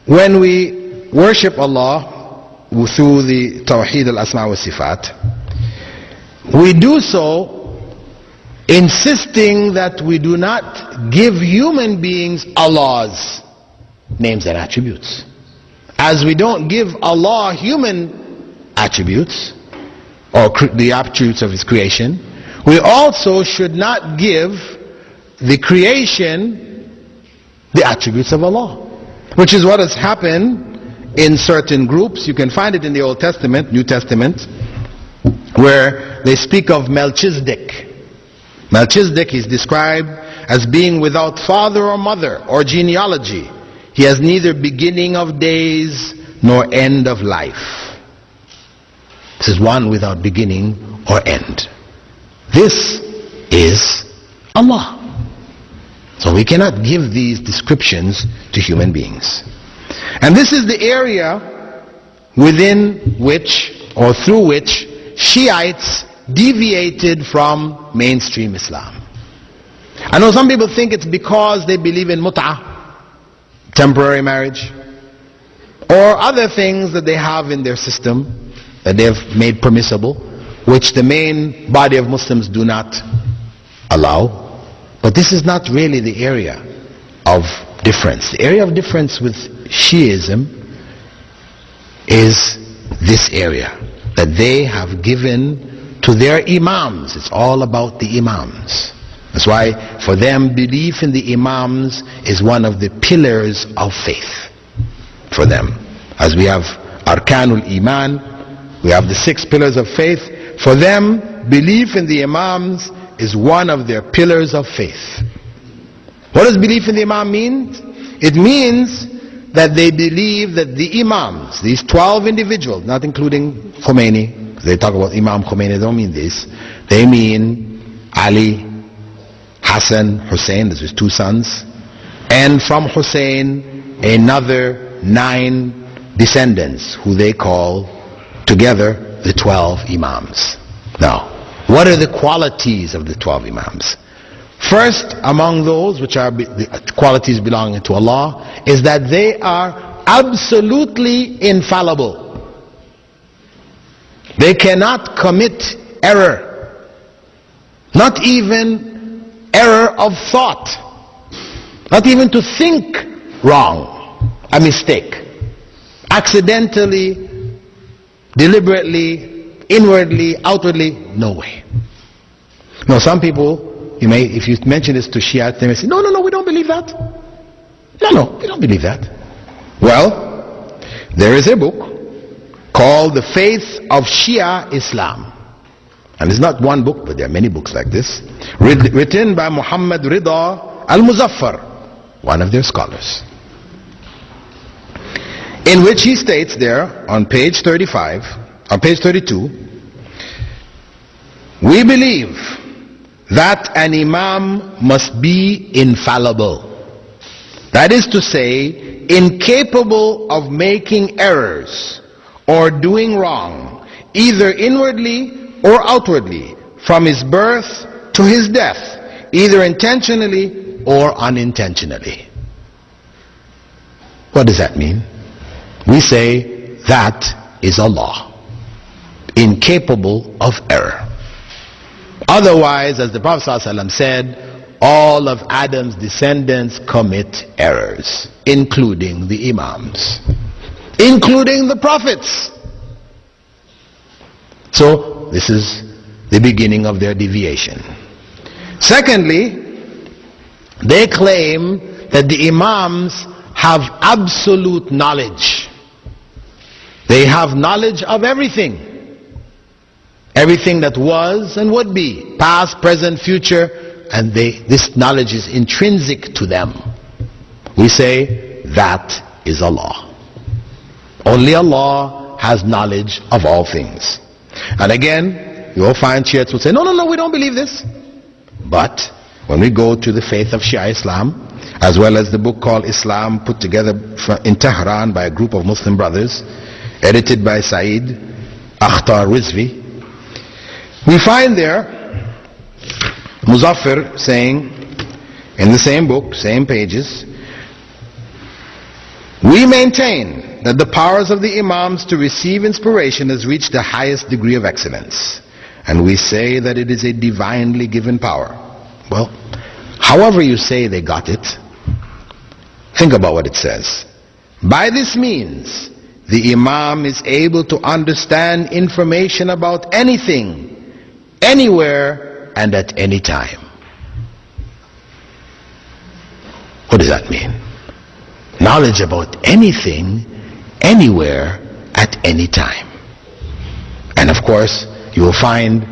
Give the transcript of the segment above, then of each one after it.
when we worship Allah through the Tawheed al-Asma wa Sifat, we do so insisting that we do not give human beings Allah's names and attributes. As we don't give Allah human attributes or the attributes of His creation, we also should not give the creation the attributes of Allah, which is what has happened in certain groups. You can find it in the Old Testament, New Testament, where they speak of Melchizedek. Melchizedek is described as being without father or mother or genealogy. He has neither beginning of days nor end of life. This is one without beginning or end. This is Allah. So we cannot give these descriptions to human beings. And this is the area within which, or through which, Shiites deviated from mainstream Islam. I know some people think it's because they believe in mut'ah, temporary marriage, or other things that they have in their system that they have made permissible, which the main body of Muslims do not allow. But this is not really the area of difference. The area of difference with Shiism is this area that they have given to their Imams. It's all about the Imams. That's why for them belief in the Imams is one of the pillars of faith for them. As we have Arkanul Iman, we have the 6 pillars of faith. For them, belief in the Imams is one of their pillars of faith. What does belief in the Imam mean? It means that they believe that the Imams, these 12 individuals, not including Khomeini, they talk about Imam Khomeini, they don't mean this. They mean Ali, Hassan, Hussein, those his 2 sons, and from Hussein another 9 descendants who they call together the 12 Imams. Now, what are the qualities of the 12 Imams? First, among those which are the qualities belonging to Allah, is that they are absolutely infallible. They cannot commit error, not even error of thought, not even to think wrong, a mistake, accidentally, deliberately, inwardly, outwardly, no way. Now some people, if you mention this to Shia, they may say, no, we don't believe that. No, we don't believe that. Well, there is a book called The Faith of Shia Islam. And it's not one book, but there are many books like this, written by Muhammad Rida Al-Muzaffar, one of their scholars, in which he states there on page 35, on page 32, we believe that an Imam must be infallible. That is to say, incapable of making errors or doing wrong, either inwardly or outwardly, from his birth to his death, either intentionally or unintentionally. What does that mean? We say that is Allah, incapable of error. Otherwise, as the Prophet ﷺ said, all of Adam's descendants commit errors, including the Imams, including the prophets. So this is the beginning of their deviation. Secondly, they claim that the Imams have absolute knowledge. They have knowledge of everything. Everything that was and would be, past, present, future, and this knowledge is intrinsic to them. We say that is Allah. Only Allah has knowledge of all things. And again, you will find Shiites will say, no, we don't believe this. But when we go to the faith of Shia Islam, as well as the book called Islam, put together in Tehran by a group of Muslim brothers, edited by Saeed Akhtar Rizvi, we find there Muzaffar saying in the same book, same pages, We maintain that the powers of the Imams to receive inspiration has reached the highest degree of excellence, and we say that it is a divinely given power. Well, however you say they got it, think about what it says. By this means, the Imam is able to understand information about anything, anywhere, and at any time. What does that mean? Knowledge about anything, anywhere, at any time. And of course, you will find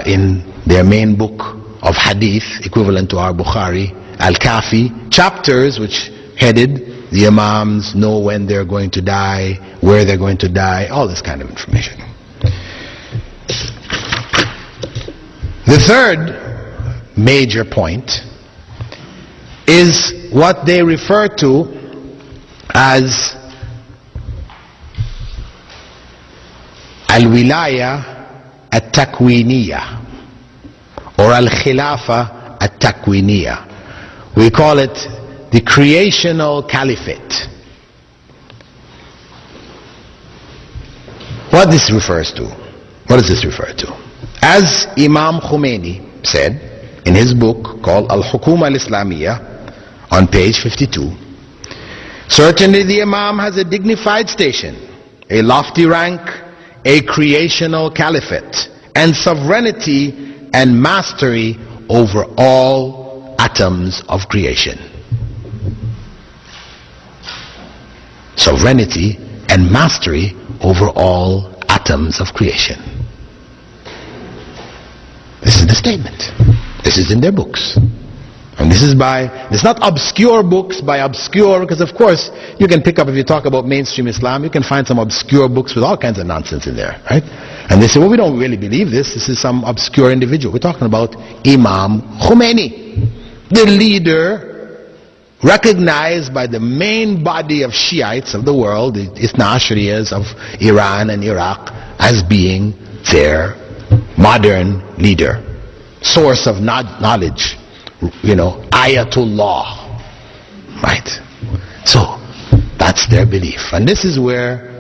in their main book of hadith, equivalent to our Bukhari, Al-Kafi, chapters which headed, the Imams know when they're going to die, where they're going to die, all this kind of information. The third major point is what they refer to as Al-Wilaya At-Takwiniya or Al-Khilafa At-Takwiniya. We call it the creational caliphate. What this refers to? What does this refer to? As Imam Khomeini said in his book called Al-Hukuma Al-Islamiyya on page 52, certainly the Imam has a dignified station, a lofty rank, a creational caliphate, and sovereignty and mastery over all atoms of creation. Sovereignty and mastery over all atoms of creation. This is the statement. This is in their books. And this is it's not obscure books by obscure, because of course you can pick up, if you talk about mainstream Islam, you can find some obscure books with all kinds of nonsense in there, right? And they say, well, we don't really believe this. This is some obscure individual. We're talking about Imam Khomeini, the leader recognized by the main body of Shiites of the world, the Ithna Ashriyas of Iran and Iraq, as being their modern leader, source of knowledge, Ayatullah, right? So that's their belief, and this is where